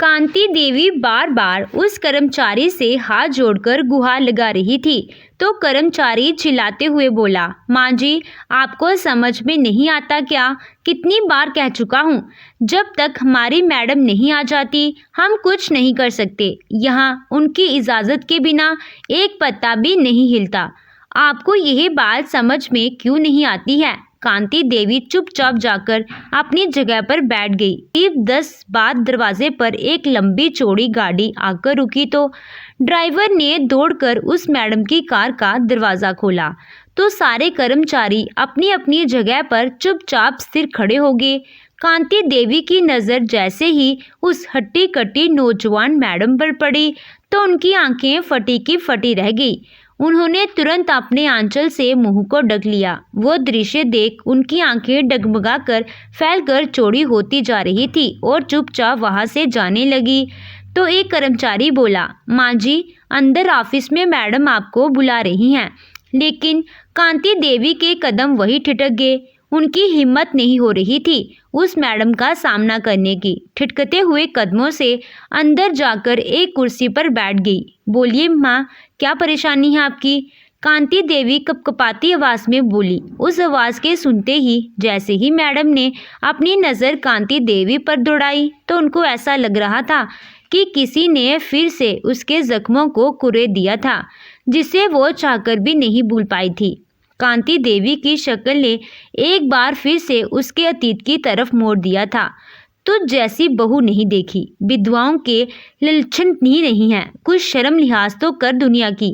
कांति देवी बार बार उस कर्मचारी से हाथ जोड़कर गुहार लगा रही थी, तो कर्मचारी चिल्लाते हुए बोला, माँ जी, आपको समझ में नहीं आता क्या? कितनी बार कह चुका हूँ, जब तक हमारी मैडम नहीं आ जाती हम कुछ नहीं कर सकते। यहाँ उनकी इजाज़त के बिना एक पत्ता भी नहीं हिलता। आपको यही बात समझ में क्यों नहीं आती है? कांति देवी चुपचाप जाकर अपनी जगह पर बैठ गई। करीब 10 बाद दरवाजे पर एक लंबी चौड़ी गाड़ी आकर रुकी तो ड्राइवर ने दौड़कर उस मैडम की कार का दरवाज़ा खोला तो सारे कर्मचारी अपनी अपनी जगह पर चुपचाप स्थिर खड़े हो गए। कांति देवी की नज़र जैसे ही उस हट्टी कट्टी नौजवान मैडम पर पड़ी तो उनकी आंखें फटी की फटी रह गई। उन्होंने तुरंत अपने आंचल से मुंह को ढक लिया। वो दृश्य देख उनकी आंखें डगमगाकर फैलकर चौड़ी होती जा रही थी और चुपचाप वहां से जाने लगी। तो एक कर्मचारी बोला, माँ जी, अंदर ऑफिस में मैडम आपको बुला रही हैं। लेकिन कांति देवी के कदम वही ठिठक गए। उनकी हिम्मत नहीं हो रही थी उस मैडम का सामना करने की। ठिठकते हुए कदमों से अंदर जाकर एक कुर्सी पर बैठ गई। बोलिए माँ, क्या परेशानी है आपकी? कांति देवी कपकपाती आवाज में बोली। उस आवाज के सुनते ही जैसे ही मैडम ने अपनी नज़र कांति देवी पर दौड़ाई तो उनको ऐसा लग रहा था कि किसी ने फिर से उसके जख्मों को कुरेद दिया था, जिसे वो चाहकर भी नहीं भूल पाई थी। कांति देवी की शक्ल ने एक बार फिर से उसके अतीत की तरफ मोड़ दिया था। तुझ जैसी बहू नहीं देखी, विधवाओं के लक्षण ही नहीं है। कुछ शर्म लिहाज तो कर दुनिया की।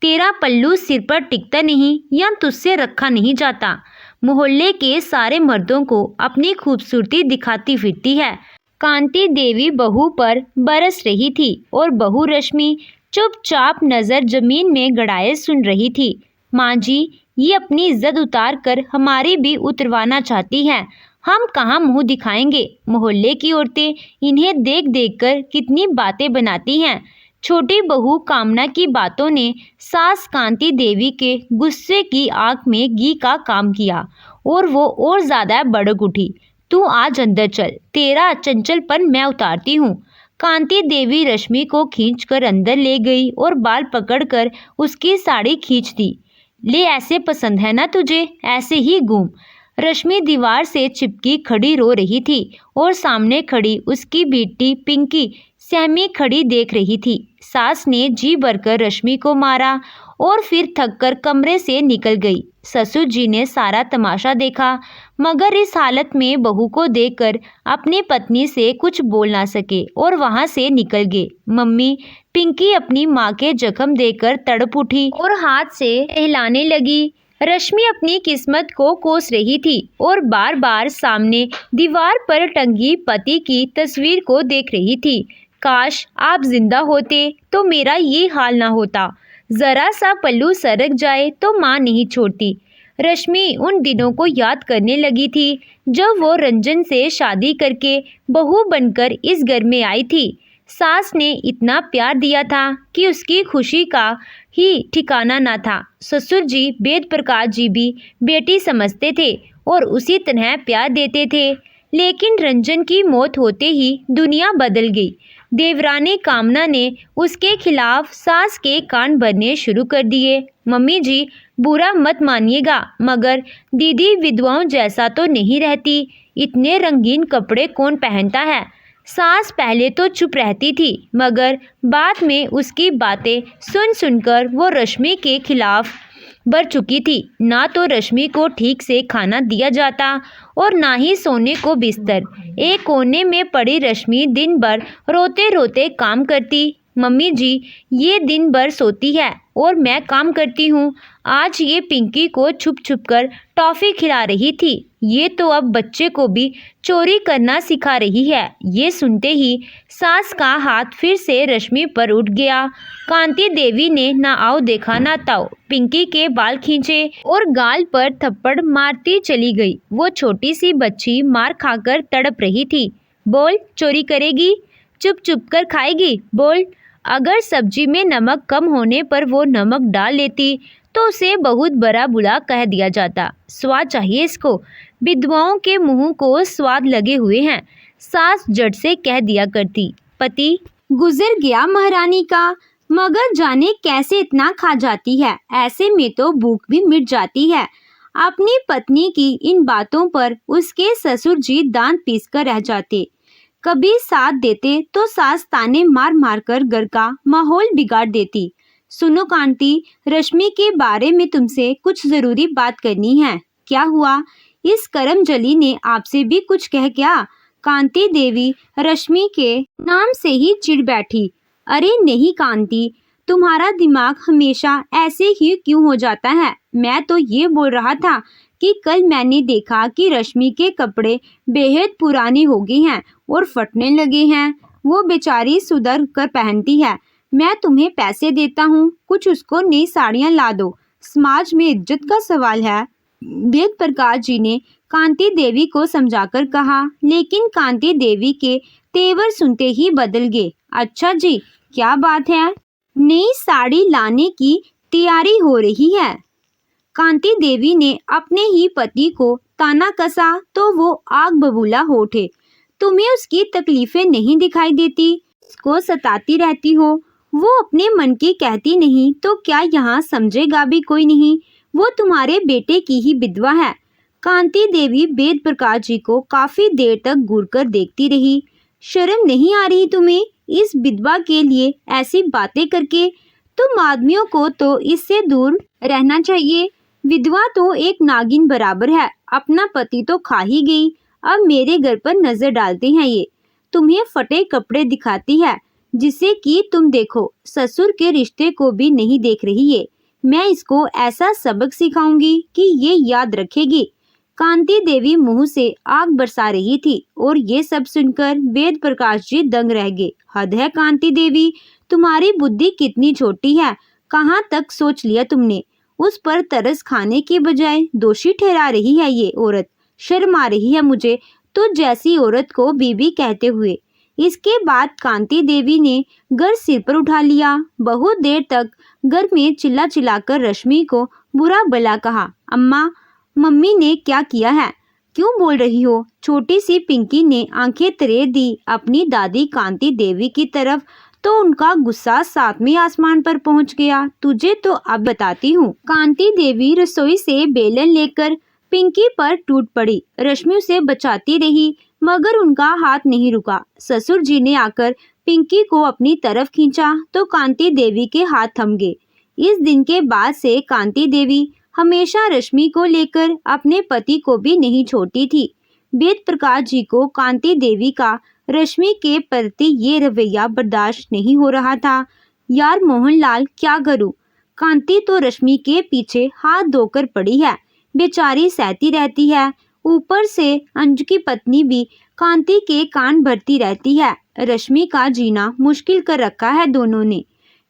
तेरा पल्लू सिर पर टिकता नहीं या तुझसे रखा नहीं जाता। मोहल्ले के सारे मर्दों को अपनी खूबसूरती दिखाती फिरती है। कांति देवी बहू पर बरस रही थी और बहू रश्मि चुपचाप नज़र जमीन में गड़ाए सुन रही थी। माँ जी, ये अपनी इज्जत उतार कर हमारी भी उतरवाना चाहती हैं। हम कहाँ मुंह दिखाएंगे? मोहल्ले की औरतें इन्हें देख देख कर कितनी बातें बनाती हैं। छोटी बहू कामना की बातों ने सास कांति देवी के गुस्से की आग में घी का काम किया और वो और ज़्यादा भड़क उठी। तू आज अंदर चल, तेरा चंचलपन मैं उतारती हूँ। कांति देवी रश्मि को खींचकर अंदर ले गई और बाल पकड़कर उसकी साड़ी खींच दी। ले, ऐसे पसंद है ना तुझे, ऐसे ही घूम। रश्मि दीवार से चिपकी खड़ी रो रही थी और सामने खड़ी उसकी बेटी पिंकी सहमी खड़ी देख रही थी। सास ने जी भरकर रश्मि को मारा और फिर थककर कमरे से निकल गई। ससुर जी ने सारा तमाशा देखा, मगर इस हालत में बहू को देखकर अपनी पत्नी से कुछ बोल ना सके और वहां से निकल गए। मम्मी, पिंकी अपनी माँ के जख्म देखकर तड़प उठी और हाथ से हिलाने लगी। रश्मि अपनी किस्मत को कोस रही थी और बार बार सामने दीवार पर टंगी पति की तस्वीर को देख रही थी। काश आप जिंदा होते तो मेरा ये हाल ना होता। जरा सा पल्लू सरक जाए तो माँ नहीं छोड़ती। रश्मि उन दिनों को याद करने लगी थी जब वो रंजन से शादी करके बहू बनकर इस घर में आई थी। सास ने इतना प्यार दिया था कि उसकी खुशी का ही ठिकाना ना था। ससुर जी वेद प्रकाश जी भी बेटी समझते थे और उसी तरह प्यार देते थे। लेकिन रंजन की मौत होते ही दुनिया बदल गई। देवरानी कामना ने उसके खिलाफ सास के कान भरने शुरू कर दिए। मम्मी जी, बुरा मत मानिएगा, मगर दीदी विधवाओं जैसा तो नहीं रहती। इतने रंगीन कपड़े कौन पहनता है? सास पहले तो चुप रहती थी, मगर बाद में उसकी बातें सुन सुनकर वो रश्मि के खिलाफ बढ़ चुकी थी। ना तो रश्मि को ठीक से खाना दिया जाता और ना ही सोने को बिस्तर। एक कोने में पड़ी रश्मि दिन भर रोते रोते काम करती। मम्मी जी, ये दिन भर सोती है और मैं काम करती हूँ। आज ये पिंकी को छुप छुप कर टॉफ़ी खिला रही थी। ये तो अब बच्चे को भी चोरी करना सिखा रही है। ये सुनते ही सास का हाथ फिर से रश्मि पर उठ गया। कांति देवी ने ना आओ देखा ना ताओ पिंकी के बाल खींचे और गाल पर थप्पड़ मारती चली गई। वो छोटी सी बच्ची मार खाकर तड़प रही थी। बोल, चोरी करेगी? चुप चुप कर खाएगी? बोल। अगर सब्जी में नमक कम होने पर वो नमक डाल लेती तो उसे बहुत बड़ा बुरा कह दिया जाता। स्वाद चाहिए इसको, विधवाओं के मुंह को स्वाद लगे हुए हैं, सास जट से कह दिया करती। पति गुजर गया महारानी का, मगर जाने कैसे इतना खा जाती है, ऐसे में तो भूख भी मिट जाती है। अपनी पत्नी की इन बातों पर उसके ससुर जी दांत पीसकर रह जाते। कभी साथ देते तो सास ताने मार मार कर घर का माहौल बिगाड़ देती। सुनो कांति, रश्मि के बारे में तुमसे कुछ जरूरी बात करनी है। क्या हुआ? इस करमजली ने आपसे भी कुछ कह क्या? कांति देवी रश्मि के नाम से ही चिढ़ बैठी। अरे नहीं कांति, तुम्हारा दिमाग हमेशा ऐसे ही क्यों हो जाता है? मैं तो ये बोल रहा था कि कल मैंने देखा कि रश्मि के कपड़े बेहद पुराने हो गए हैं और फटने लगे हैं। वो बेचारी सुधर कर पहनती है। मैं तुम्हें पैसे देता हूँ, कुछ उसको नई साड़ियाँ ला दो। समाज में इज्जत का सवाल है। वेद प्रकाश जी ने कांति देवी को समझाकर कहा, लेकिन कांति देवी के तेवर सुनते ही बदल गए। अच्छा जी, क्या बात है? नई साड़ी लाने की तैयारी हो रही है। कांति देवी ने अपने ही पति को ताना कसा तो वो आग बबूला हो उठे। तुम्हें उसकी तकलीफें नहीं दिखाई देती? उसको सताती रहती हो। वो अपने मन की कहती नहीं तो क्या यहाँ समझेगा भी कोई नहीं? वो तुम्हारे बेटे की ही विधवा है। कांति देवी वेद प्रकाश जी को काफी देर तक घूरकर देखती रही। शर्म नहीं आ रही तुम्हें इस विधवा के लिए ऐसी बातें करके? तुम आदमियों को तो इससे दूर रहना चाहिए। विधवा तो एक नागिन बराबर है। अपना पति तो खा ही गई, अब मेरे घर पर नजर डालते हैं ये। तुम्हें फटे कपड़े दिखाती है, जिसे कि तुम देखो ससुर के रिश्ते को भी नहीं देख रही ये। मैं इसको ऐसा सबक सिखाऊंगी कि ये याद रखेगी। कांति देवी मुंह से आग बरसा रही थी और ये सब सुनकर वेद प्रकाश जी दंग रह गए। हद है कांति देवी, तुम्हारी बुद्धि कितनी छोटी है। कहाँ तक सोच लिया तुमने? उस पर तरस खाने की बजाय दोषी ठहरा रही है ये औरत। शर्म आ रही है मुझे तो जैसी औरत को बीबी कहते हुए। इसके बाद कांति देवी ने घर सिर पर उठा लिया। बहुत देर तक घर में चिल्ला चिल्लाकर रश्मि को बुरा भला कहा। अम्मा, मम्मी ने क्या किया है? क्यों बोल रही हो? छोटी सी पिंकी ने आंखें तरे दी अपनी दादी कांति देवी की तरफ, तो उनका गुस्सा सातवें आसमान पर पहुंच गया। तुझे तो अब बताती हूँ। कांति देवी रसोई से बेलन लेकर पिंकी पर टूट पड़ी। रश्मि उसे बचाती रही, मगर उनका हाथ नहीं रुका। ससुर जी ने आकर पिंकी को अपनी तरफ खींचा तो कांति देवी के हाथ थम गए। इस दिन के बाद से कांति देवी हमेशा रश्मि को लेकर अपने पति को भी नहीं छोड़ती थी। वेद प्रकाश जी को कांति देवी का रश्मि के प्रति ये रवैया बर्दाश्त नहीं हो रहा था। यार मोहनलाल, क्या करूं? कांति तो रश्मि के पीछे हाथ धोकर पड़ी है, बेचारी सहती रहती है। ऊपर से अंजू की पत्नी भी कांति के कान भरती रहती है। रश्मि का जीना मुश्किल कर रखा है दोनों ने।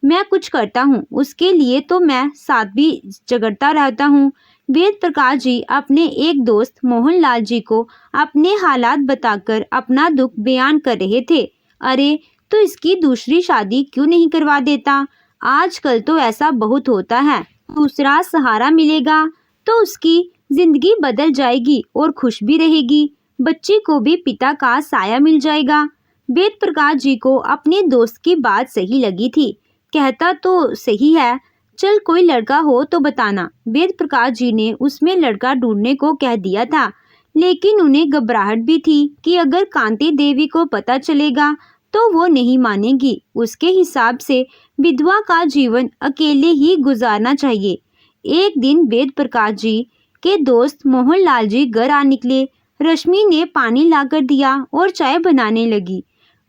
मैं कुछ करता हूँ उसके लिए तो मैं साथ भी झगड़ता रहता हूँ। वेद प्रकाश जी अपने एक दोस्त मोहनलाल जी को अपने हालात बताकर अपना दुख बयान कर रहे थे। अरे, तो इसकी दूसरी शादी क्यों नहीं करवा देता? आजकल तो ऐसा बहुत होता है। दूसरा सहारा मिलेगा तो उसकी जिंदगी बदल जाएगी और खुश भी रहेगी। बच्ची को भी पिता का साया मिल जाएगा। वेद प्रकाश जी को अपने दोस्त की बात सही लगी थी। कहता तो सही है, चल कोई लड़का हो तो बताना। वेद प्रकाश जी ने उसमें लड़का ढूंढने को कह दिया था, लेकिन उन्हें घबराहट भी थी कि अगर कांति देवी को पता चलेगा तो वो नहीं मानेगी। उसके हिसाब से विधवा का जीवन अकेले ही गुजारना चाहिए। एक दिन वेद प्रकाश जी के दोस्त मोहनलाल जी घर आ निकले। रश्मि ने पानी लाकर दिया और चाय बनाने लगी।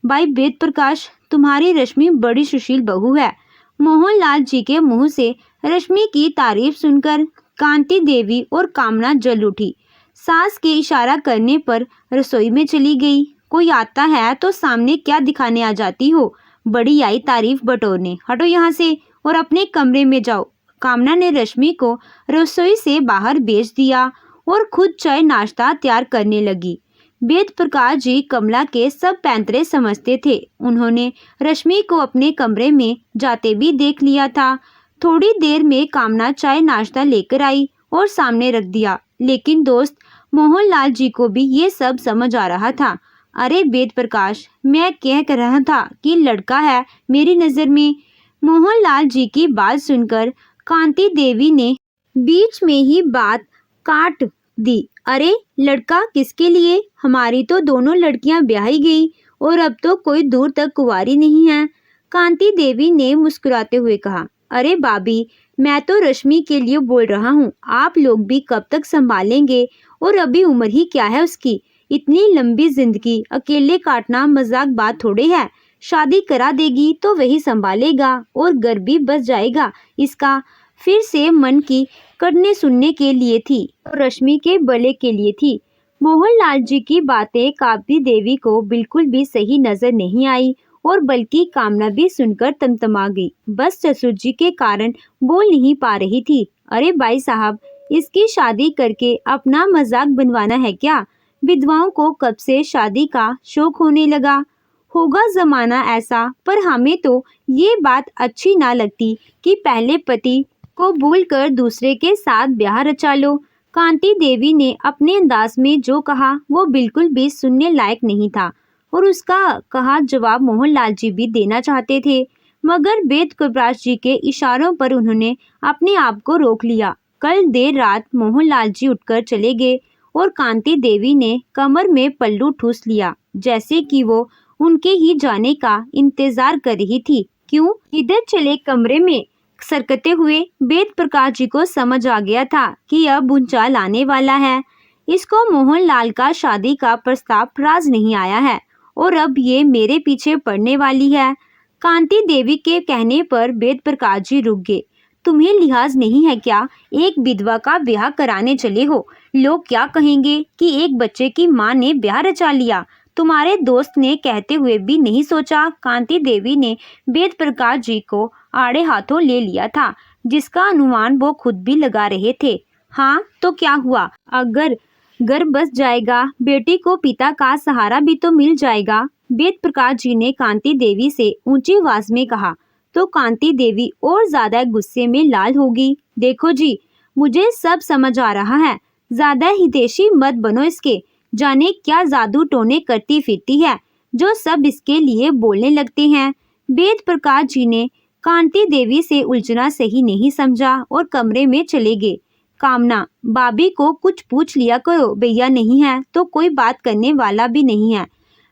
भाई वेद प्रकाश, तुम्हारी रश्मि बड़ी सुशील बहू है। मोहनलाल जी के मुंह से रश्मि की तारीफ सुनकर कांति देवी और कामना जल उठी। सास के इशारा करने पर रसोई में चली गई। कोई आता है तो सामने क्या दिखाने आ जाती हो? बड़ी आई तारीफ बटोरने। हटो यहाँ से और अपने कमरे में जाओ। कामना ने रश्मि को रसोई से बाहर भेज दिया और खुद चाय नाश्ता तैयार करने लगी। वेद प्रकाश जी कमला के सब पैंतरे समझते थे। उन्होंने रश्मि को अपने कमरे में जाते भी देख लिया था। थोड़ी देर में कामना चाय नाश्ता लेकर आई और सामने रख दिया। लेकिन दोस्त मोहनलाल जी को भी ये सब समझ आ रहा था। अरे वेद प्रकाश, मैं कह कर रहा था कि लड़का है मेरी नज़र में। मोहनलाल जी की बात सुनकर कांति देवी ने बीच में ही बात काट दी। अरे लड़का किसके लिए? हमारी तो दोनों लड़कियां ब्याही गई और अब तो कोई दूर तक कुंवारी नहीं है। कांति देवी ने मुस्कुराते हुए कहा, अरे भाभी, मैं तो रश्मि के लिए बोल रहा हूँ। आप लोग भी कब तक संभालेंगे? और अभी उम्र ही क्या है उसकी? इतनी लंबी जिंदगी अकेले काटना मजाक बात थोड़े है। शादी करा देगी तो वही संभालेगा और घर भी बस जाएगा इसका। फिर से मन की करने सुनने के लिए थी और रश्मि के भले के लिए थी। मोहनलाल जी की बातें कांति देवी को बिल्कुल भी सही नजर नहीं आई और बल्कि कामना भी सुनकर तमतमा गई। बस ससुर जी के कारण बोल नहीं पा रही थी। अरे भाई साहब, इसकी शादी करके अपना मजाक बनवाना है क्या? विधवाओं को कब से शादी का शौक होने लगा होगा जमाना ऐसा। पर हमें तो ये बात अच्छी ना लगती कि पहले पति को भूलकर दूसरे के साथ ब्याह रचा लो। कांति देवी ने अपने अंदाज में जो कहा वो बिल्कुल भी सुनने लायक नहीं था और उसका कहा जवाब मोहनलाल जी भी देना चाहते थे, मगर वेद प्रकाश जी के इशारों पर उन्होंने अपने आप को रोक लिया। कल देर रात मोहनलाल जी उठकर चले गए और कांति देवी ने कमर में पल्लू ठूस लिया, जैसे कि वो उनके ही जाने का इंतजार कर रही थी। क्यों इधर चले? कमरे में सरकते हुए वेद प्रकाश जी को समझ आ गया था कि अब भूचाल आने वाला है। इसको मोहनलाल का शादी का प्रस्ताव राज नहीं आया है और अब ये मेरे पीछे पड़ने वाली है। कांति देवी के कहने पर वेद प्रकाश जी रुक गए। तुम्हें लिहाज नहीं है क्या? एक विधवा का ब्याह कराने चले हो। लोग क्या कहेंगे कि एक बच्चे की माँ ने ब्याह रचा लिया। तुम्हारे दोस्त ने कहते हुए भी नहीं सोचा। कांति देवी ने वेद प्रकाश जी को आड़े हाथों ले लिया था, जिसका अनुमान वो खुद भी लगा रहे थे। हाँ तो क्या हुआ? अगर घर बस जाएगा, बेटी को पिता का सहारा भी तो मिल जाएगा। वेद प्रकाश जी ने कांति देवी से ऊंची आवाज में कहा तो कांति देवी और ज्यादा गुस्से में लाल होगी। देखो जी, मुझे सब समझ आ रहा है, ज्यादा हितैषी मत बनो इसके। जाने क्या जादू टोने करती फिरती है जो सब इसके लिए बोलने लगते हैं। वेद प्रकाश जी ने कांति देवी से उलझना सही नहीं समझा और कमरे में चले गए। कामना, भाभी को कुछ पूछ लिया करो, भैया नहीं है तो कोई बात करने वाला भी नहीं है।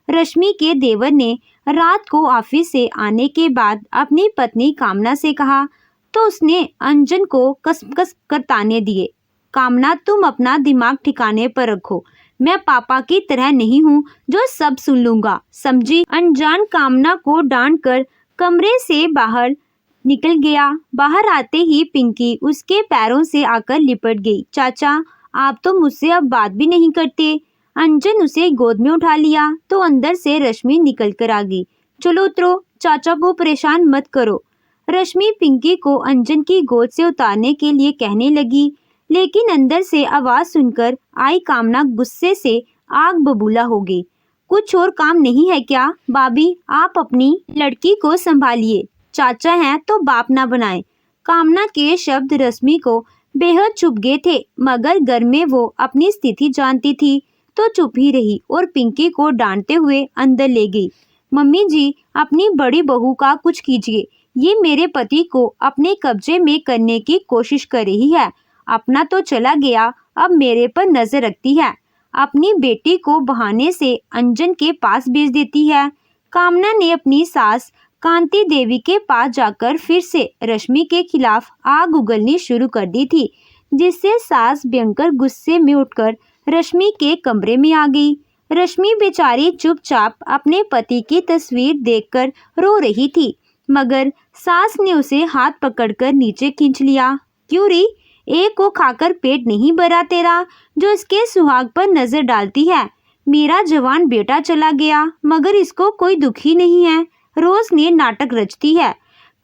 रश्मि के देवर ने रात को ऑफिस से आने के बाद अपनी पत्नी कामना से कहा तो उसने अंजन को कसमकस कर ताने दिए। कामना, तुम अपना दिमाग ठिकाने पर रखो। मैं पापा की तरह नहीं हूँ जो सब सुन लूंगा, समझी? अनजान कामना को डांट कर कमरे से बाहर निकल गया। बाहर आते ही पिंकी उसके पैरों से आकर लिपट गई। चाचा, आप तो मुझसे अब बात भी नहीं करते। अंजन उसे गोद में उठा लिया तो अंदर से रश्मि निकल कर आ गई। चलो उतरो, चाचा को परेशान मत करो। रश्मि पिंकी को अंजन की गोद से उतारने के लिए कहने लगी, लेकिन अंदर से आवाज सुनकर आई कामना गुस्से से आग बबूला हो गई। कुछ और काम नहीं है क्या? भाभी, आप अपनी लड़की को संभालिए, चाचा हैं तो बाप ना बनाए। कामना के शब्द रश्मि को बेहद चुभ गए थे, मगर घर में वो अपनी स्थिति जानती थी तो चुप ही रही और पिंकी को डांटते हुए अंदर ले गई। मम्मी जी, अपनी बड़ी बहू का कुछ कीजिए। ये मेरे पति को अपने कब्जे में करने की कोशिश कर रही है। अपना तो चला गया, अब मेरे पर नजर रखती है। अपनी बेटी को बहाने से अंजन के पास भेज देती है। कामना ने अपनी सास कांति देवी के पास जाकर फिर से रश्मि के खिलाफ आग उगलनी शुरू कर दी थी, जिससे सास भयंकर गुस्से में उठकर रश्मि के कमरे में आ गई। रश्मि बेचारी चुपचाप अपने पति की तस्वीर देखकर रो रही थी, मगर सास ने उसे हाथ पकड़कर नीचे खींच लिया। क्यों री, एक को खाकर पेट नहीं भरा तेरा जो इसके सुहाग पर नजर डालती है? मेरा जवान बेटा चला गया मगर इसको कोई दुख ही नहीं है, रोज ने नाटक रचती है।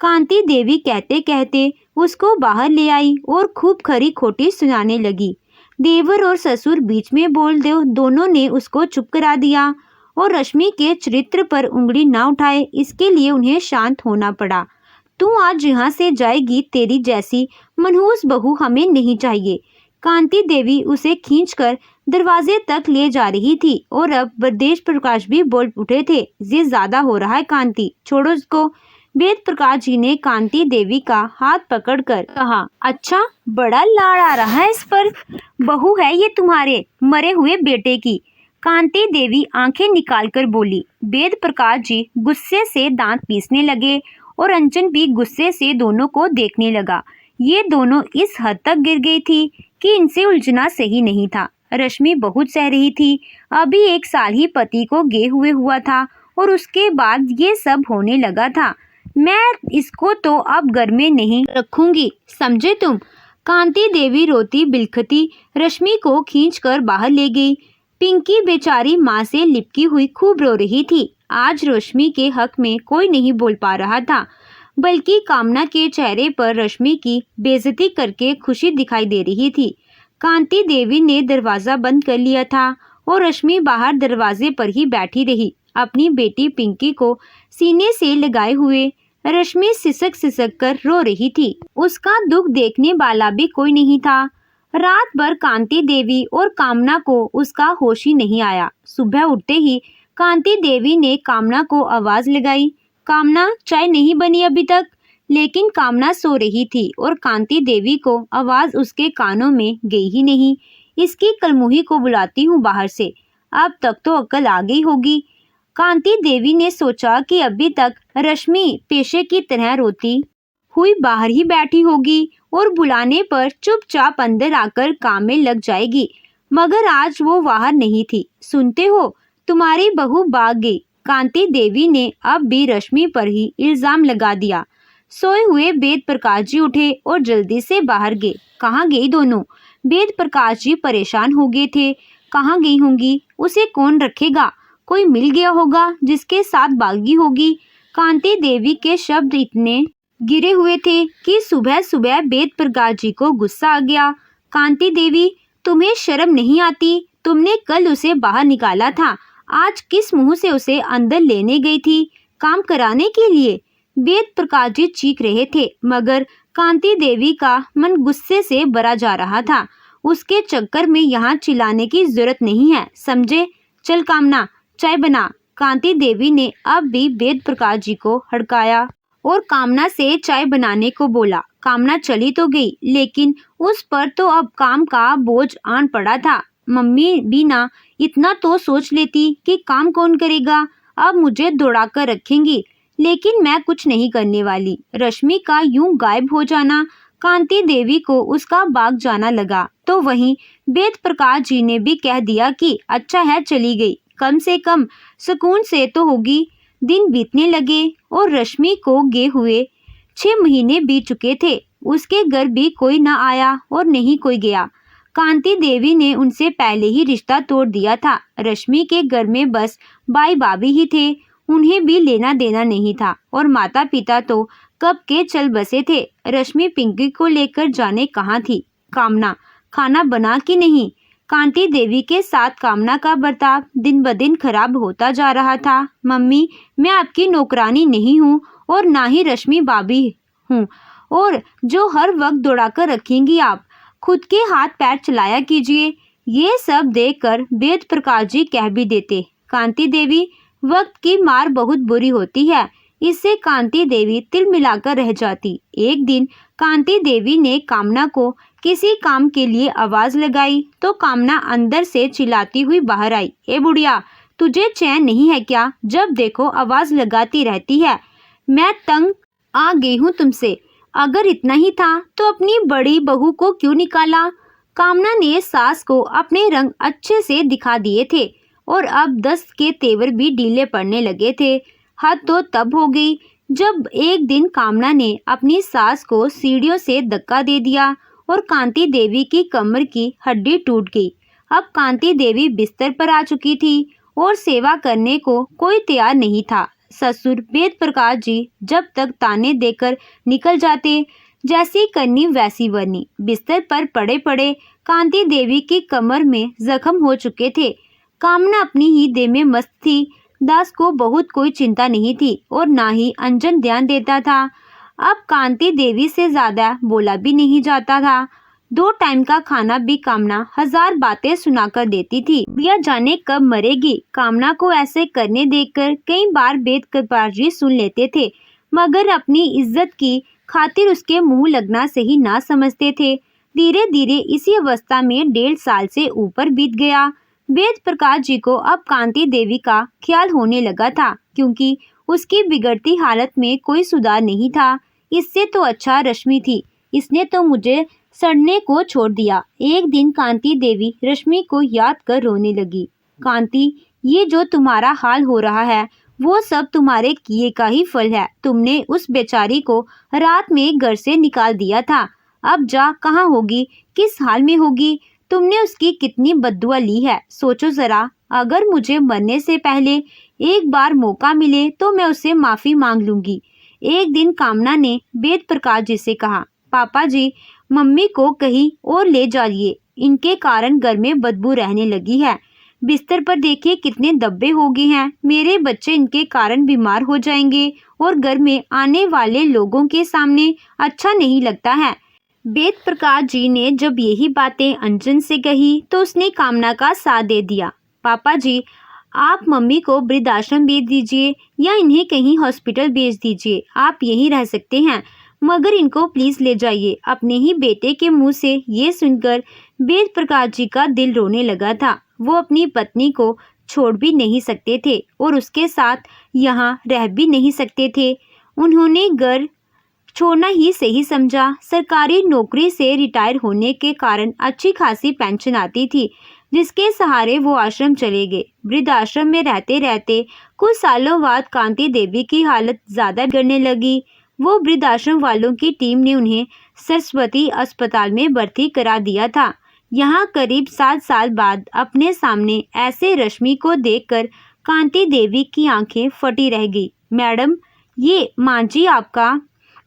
कांति देवी कहते कहते उसको बाहर ले आई और खूब खरी खोटी सुनाने लगी। देवर और ससुर बीच में बोल दे, दोनों ने उसको चुप करा दिया और रश्मि के चरित्र पर उंगली ना उठाए, इसके लिए उन्हें शांत होना पड़ा। तू आज यहाँ से जाएगी, तेरी जैसी मनहूस बहू हमें नहीं चाहिए। कांति देवी उसे खींचकर दरवाजे तक ले जा रही थी। और अब ब्रजेश प्रकाश भी बोल उठे थे, ये ज्यादा हो रहा है कांति, छोड़ो इसको। वेद प्रकाश जी ने कांति देवी का हाथ पकड़कर कहा, अच्छा बड़ा लाड़ आ रहा है इस पर, बहू है ये तुम्हारे मरे हुए बेटे की। कांति देवी आंखें निकालकर बोली। वेद प्रकाश जी गुस्से से दांत पीसने लगे और अंजन भी गुस्से से दोनों को देखने लगा। ये दोनों इस हद तक गिर गई थी कि इनसे उलझना सही नहीं था। रश्मि बहुत सह रही थी, अभी 1 साल ही पति को गए हुए हुआ था और उसके बाद ये सब होने लगा था। मैं इसको तो अब घर में नहीं रखूंगी, समझे तुम। कांति देवी रोती बिलखती रश्मि को खींचकर बाहर ले गई। पिंकी बेचारी माँ से लिपटी हुई खूब रो रही थी। आज रश्मि के हक में कोई नहीं बोल पा रहा था, बल्कि कामना के चेहरे पर रश्मि की बेइज्जती करके खुशी दिखाई दे रही थी। कांति देवी ने दरवाजा बंद कर लिया था और रश्मि बाहर दरवाजे पर ही बैठी रही, अपनी बेटी पिंकी को सीने से लगाए हुए। रश्मि सिसक सिसक कर रो रही थी, उसका दुख देखने वाला भी कोई नहीं था। रात भर कांति देवी और कामना को उसका होश ही नहीं आया। सुबह उठते ही कांति देवी ने कामना को आवाज लगाई, कामना चाय नहीं बनी अभी तक। लेकिन कामना सो रही थी और कांति देवी को आवाज उसके कानों में गई ही नहीं। इसकी कलमुही को बुलाती हूँ बाहर से, अब तक तो अक्ल आ गई होगी। कांति देवी ने सोचा कि अभी तक रश्मि पेशे की तरह रोती हुई बाहर ही बैठी होगी और बुलाने पर चुपचाप अंदर आकर काम में लग जाएगी, मगर आज वो बाहर नहीं थी। सुनते हो, तुम्हारी बहू भाग गई। कांति देवी ने अब भी रश्मि पर ही इल्जाम लगा दिया। सोए हुए वेद प्रकाश जी उठे और जल्दी से बाहर गए। कहाँ गई दोनों? वेद प्रकाश जी परेशान हो गए थे। कहाँ गई होंगी, उसे कौन रखेगा? कोई मिल गया होगा जिसके साथ भागी होगी। कांति देवी के शब्द इतने गिरे हुए थे कि सुबह सुबह वेद प्रकाश जी को गुस्सा आ गया। कांति देवी, तुम्हें शर्म नहीं आती? तुमने कल उसे बाहर निकाला था, आज किस मुंह से उसे अंदर लेने गई थी काम कराने के लिए? वेद प्रकाश जी चीख रहे थे, मगर कांति देवी का मन गुस्से से भरा जा रहा था। उसके चक्कर में यहाँ चिल्लाने की जरूरत नहीं है, समझे? चल कामना, चाय बना। कांति देवी ने अब भी वेद प्रकाश जी को हड़काया और कामना से चाय बनाने को बोला। कामना चली तो गई, लेकिन उस पर तो अब काम का बोझ आन पड़ा था। मम्मी भी ना इतना तो सोच लेती कि काम कौन करेगा, अब मुझे दौड़ा कर रखेंगी, लेकिन मैं कुछ नहीं करने वाली। रश्मि का यूं गायब हो जाना कांति देवी को उसका भाग जाना लगा। तो वहीं वेद प्रकाश जी ने भी कह दिया कि अच्छा है चली गई, कम से कम सुकून से तो होगी। दिन बीतने लगे और रश्मि को गए हुए 6 महीने बीत चुके थे। उसके घर भी कोई न आया और नहीं कोई गया। कांति देवी ने उनसे पहले ही रिश्ता तोड़ दिया था। रश्मि के घर में बस भाई भाभी ही थे, उन्हें भी लेना देना नहीं था और माता पिता तो कब के चल बसे थे। रश्मि पिंकी को लेकर जाने कहाँ थी। कामना खाना बना कि नहीं? कांति देवी के साथ कामना का बर्ताव दिन ब दिन खराब होता जा रहा था। मम्मी, मैं आपकी नौकरानी नहीं हूँ और ना ही रश्मि भाभी हूँ, और जो हर वक्त दौड़ाकर रखेंगी आप। खुद के हाथ पैर चलाया कीजिए। ये सब देखकर वेद प्रकाश जी कह भी देते, कांति देवी, वक्त की मार बहुत बुरी होती है। इससे कांति देवी तिल मिलाकर रह जाती। एक दिन कांति देवी ने कामना को किसी काम के लिए आवाज लगाई तो कामना अंदर से चिल्लाती हुई बाहर आई, ए बुढ़िया, तुझे चैन नहीं है क्या? जब देखो आवाज लगाती रहती है। मैं तंग आ गई हूँ तुमसे। अगर इतना ही था तो अपनी बड़ी बहू को क्यों निकाला? कामना ने सास को अपने रंग अच्छे से दिखा दिए थे और अब 10 के तेवर भी ढीले पड़ने लगे थे। हद तो तब हो गई जब एक दिन कामना ने अपनी सास को सीढ़ियों से धक्का दे दिया और कांति देवी की कमर की हड्डी टूट गई। अब कांति देवी बिस्तर पर आ चुकी थी और सेवा करने को कोई तैयार नहीं था। ससुर वेद प्रकाश जी जब तक ताने देकर निकल जाते, जैसी करनी वैसी वरनी। बिस्तर पर पड़े पड़े कांति देवी की कमर में जख्म हो चुके थे। कामना अपनी ही देह में मस्त थी। दास को बहुत कोई चिंता नहीं थी और ना ही अंजन ध्यान देता था। अब कांति देवी से ज्यादा बोला भी नहीं जाता था। 2 टाइम का खाना भी कामना 1000 बातें सुनाकर देती थी। बुढ़िया जाने कब मरेगी। कामना को ऐसे करने देखकर कई बार वेद कृपाजी सुन लेते थे, मगर अपनी इज्जत की खातिर उसके मुंह लगना सही ना समझते थे। धीरे धीरे इसी अवस्था में 1.5 साल से ऊपर बीत गया। वेद प्रकाश जी को अब कांति देवी का ख्याल होने लगा था, क्योंकि उसकी बिगड़ती हालत में कोई सुधार नहीं था। इससे तो अच्छा रश्मि थी, इसने तो मुझे सड़ने को छोड़ दिया। एक दिन कांति देवी रश्मि को याद कर रोने लगी। कांति, ये जो तुम्हारा हाल हो रहा है वो सब तुम्हारे किए का ही फल है। तुमने उस बेचारी को रात में घर से निकाल दिया था। अब जा कहाँ होगी, किस हाल में होगी। तुमने उसकी कितनी बद्दुआ ली है, सोचो जरा। अगर मुझे मरने से पहले एक बार मौका मिले तो मैं उससे माफी मांग लूंगी। एक दिन कामना ने वेद प्रकाश जी से कहा, पापा जी, मम्मी को कहीं और ले जाइए, इनके कारण घर में बदबू रहने लगी है। बिस्तर पर देखिए कितने धब्बे हो गए हैं। मेरे बच्चे इनके कारण बीमार हो जाएंगे और घर में आने वाले लोगों के सामने अच्छा नहीं लगता है। वेद प्रकाश जी ने जब यही बातें अंजन से कही तो उसने कामना का साथ दे दिया। पापा जी, आप मम्मी को वृद्धाश्रम भेज दीजिए या इन्हें कहीं हॉस्पिटल भेज दीजिए। आप यहीं रह सकते हैं, मगर इनको प्लीज ले जाइए। अपने ही बेटे के मुंह से ये सुनकर वेद प्रकाश जी का दिल रोने लगा था। वो अपनी पत्नी को छोड़ भी नहीं सकते थे और उसके साथ यहाँ रह भी नहीं सकते थे। उन्होंने घर छोड़ना ही सही समझा। सरकारी नौकरी से रिटायर होने के कारण अच्छी खासी पेंशन आती थी, जिसके सहारे वो आश्रम चले गए। वृद्धाश्रम में रहते रहते कुछ सालों बाद कांति देवी की हालत ज्यादा बिगड़ने लगी। वो वृद्धाश्रम वालों की टीम ने उन्हें सरस्वती अस्पताल में भर्ती करा दिया था। यहाँ करीब 7 साल बाद अपने सामने ऐसे रश्मि को देखकर कांति देवी की आंखें फटी रह गई। मैडम, ये माँ जी आपका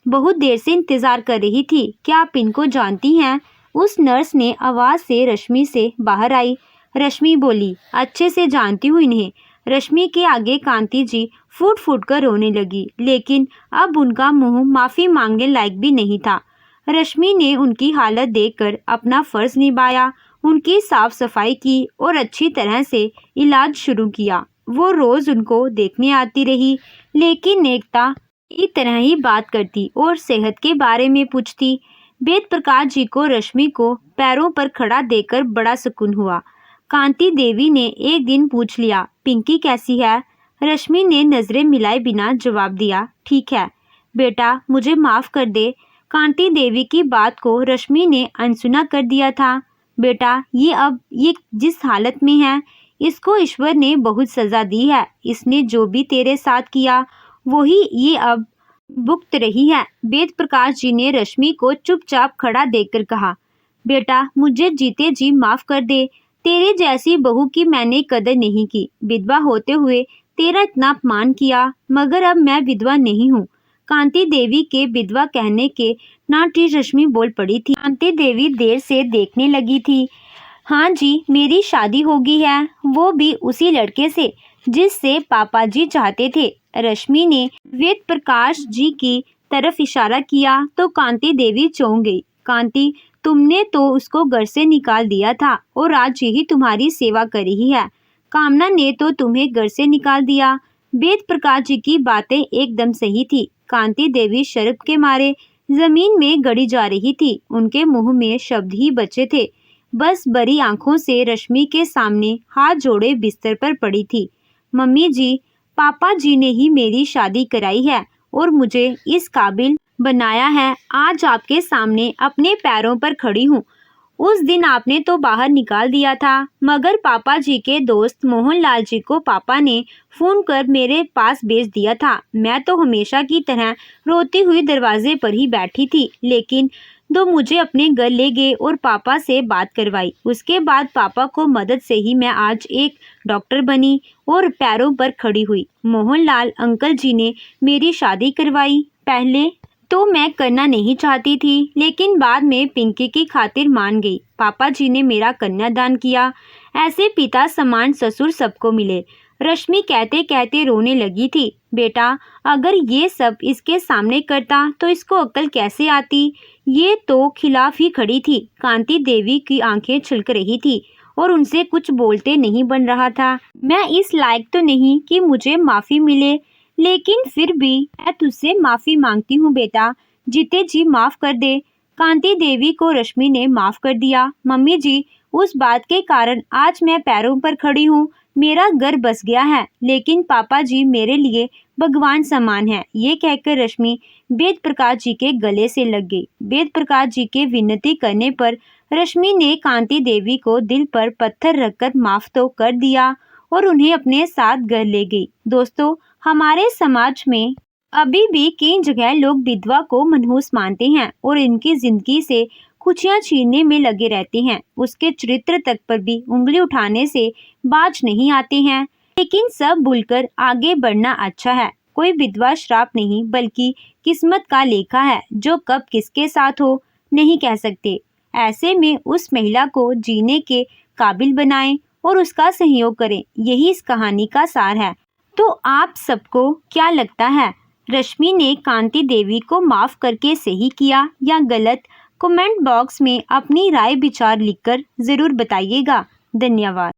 बहुत देर से इंतजार कर रही थी, क्या आप इनको जानती हैं? उस नर्स ने आवाज से रश्मि से बाहर आई। रश्मि बोली, अच्छे से जानती हूँ इन्हें। रश्मि के आगे कांति जी फूट फूट कर रोने लगी, लेकिन अब उनका मुंह माफी मांगने लायक भी नहीं था। रश्मि ने उनकी हालत देखकर अपना फर्ज निभाया, उनकी साफ सफाई की और अच्छी तरह से इलाज शुरू किया। वो रोज उनको देखने आती रही, लेकिन एकता की तरह ही बात करती और सेहत के बारे में पूछती। वेद प्रकाश जी को रश्मि को पैरों पर खड़ा देखकर बड़ा सुकून हुआ। कांति देवी ने एक दिन पूछ लिया, पिंकी कैसी है? रश्मि ने नजरें मिलाए बिना जवाब दिया, ठीक है। बेटा, मुझे माफ कर दे। कांति देवी की बात को रश्मि ने अनसुना कर दिया था। बेटा, ये जिस हालत में है, इसको ईश्वर ने बहुत सजा दी है। इसने जो भी तेरे साथ किया वही ये अब भुगत रही है। वेद प्रकाश जी ने रश्मि को चुपचाप खड़ा देखकर कहा, बेटा, मुझे जीते जी माफ कर दे। तेरे जैसी बहू की मैंने कदर नहीं की। विधवा होते हुए तेरा इतना अपमान किया, मगर अब मैं विधवा नहीं हूँ। कांति देवी के विधवा कहने के नाटी रश्मि बोल पड़ी थी। कांति देवी देर से देखने लगी थी। हाँ जी, मेरी शादी हो गई है, वो भी उसी लड़के से जिससे पापा जी चाहते थे। रश्मि ने वेद प्रकाश जी की तरफ इशारा किया तो कांति देवी चौंक गई। कांति, तुमने तो उसको घर से निकाल दिया था और आज यही तुम्हारी सेवा कर रही है। कामना ने तो तुम्हें घर से निकाल दिया। वेद प्रकाश जी की बातें एकदम सही थी। कांति देवी शर्म के मारे जमीन में गड़ी जा रही थी। उनके मुंह में शब्द ही बचे थे। बस बड़ी आंखों से रश्मि के सामने हाथ जोड़े बिस्तर पर पड़ी थी। मम्मी जी, पापा जी ने ही मेरी शादी कराई है और मुझे इस काबिल बनाया है। आज आपके सामने अपने पैरों पर खड़ी हूँ। उस दिन आपने तो बाहर निकाल दिया था, मगर पापा जी के दोस्त मोहनलाल जी को पापा ने फोन कर मेरे पास भेज दिया था। मैं तो हमेशा की तरह रोती हुई दरवाजे पर ही बैठी थी, लेकिन तो मुझे अपने घर ले गए और पापा से बात करवाई। उसके बाद पापा को मदद से ही मैं आज एक डॉक्टर बनी और पैरों पर खड़ी हुई। मोहनलाल अंकल जी ने मेरी शादी करवाई। पहले तो मैं करना नहीं चाहती थी, लेकिन बाद में पिंकी की खातिर मान गई। पापा जी ने मेरा कन्यादान किया। ऐसे पिता समान ससुर सबको मिले। रश्मि कहते कहते रोने लगी थी। बेटा, अगर ये सब इसके सामने करता तो इसको अक्ल कैसे आती? ये तो खिलाफ ही खड़ी थी। कांति देवी की आंखें छलक रही थी और उनसे कुछ बोलते नहीं बन रहा था। मैं इस लायक तो नहीं कि मुझे माफी मिले, लेकिन फिर भी मैं तुझसे माफी मांगती हूँ बेटा, जीते जी माफ कर दे। कांति देवी को रश्मि ने माफ कर दिया। मम्मी जी, उस बात के कारण आज मैं पैरों पर खड़ी हूँ। मेरा घर बस गया है, लेकिन पापा जी मेरे लिए भगवान समान है। ये कहकर रश्मि वेद प्रकाश जी के गले से लग गई। वेद प्रकाश जी के विनती करने पर रश्मि ने कांति देवी को दिल पर पत्थर रखकर माफ तो कर दिया और उन्हें अपने साथ घर ले गई। दोस्तों, हमारे समाज में अभी भी कई जगह लोग विधवा को मनहूस मानते हैं और इनकी जिंदगी से खुशियां छीनने में लगे रहते हैं। उसके चरित्र तक पर भी उंगली उठाने से बाज नहीं आते हैं। लेकिन सब भूलकर आगे बढ़ना अच्छा है। कोई विधवा श्राप नहीं, बल्कि किस्मत का लेखा है। जो कब किसके साथ हो नहीं कह सकते। ऐसे में उस महिला को जीने के काबिल बनाएं और उसका सहयोग करें। यही इस कहानी का सार है। तो आप सबको क्या लगता है, रश्मि ने कांति देवी को माफ करके सही किया या गलत? कमेंट बॉक्स में अपनी राय विचार लिखकर जरूर बताइएगा। धन्यवाद।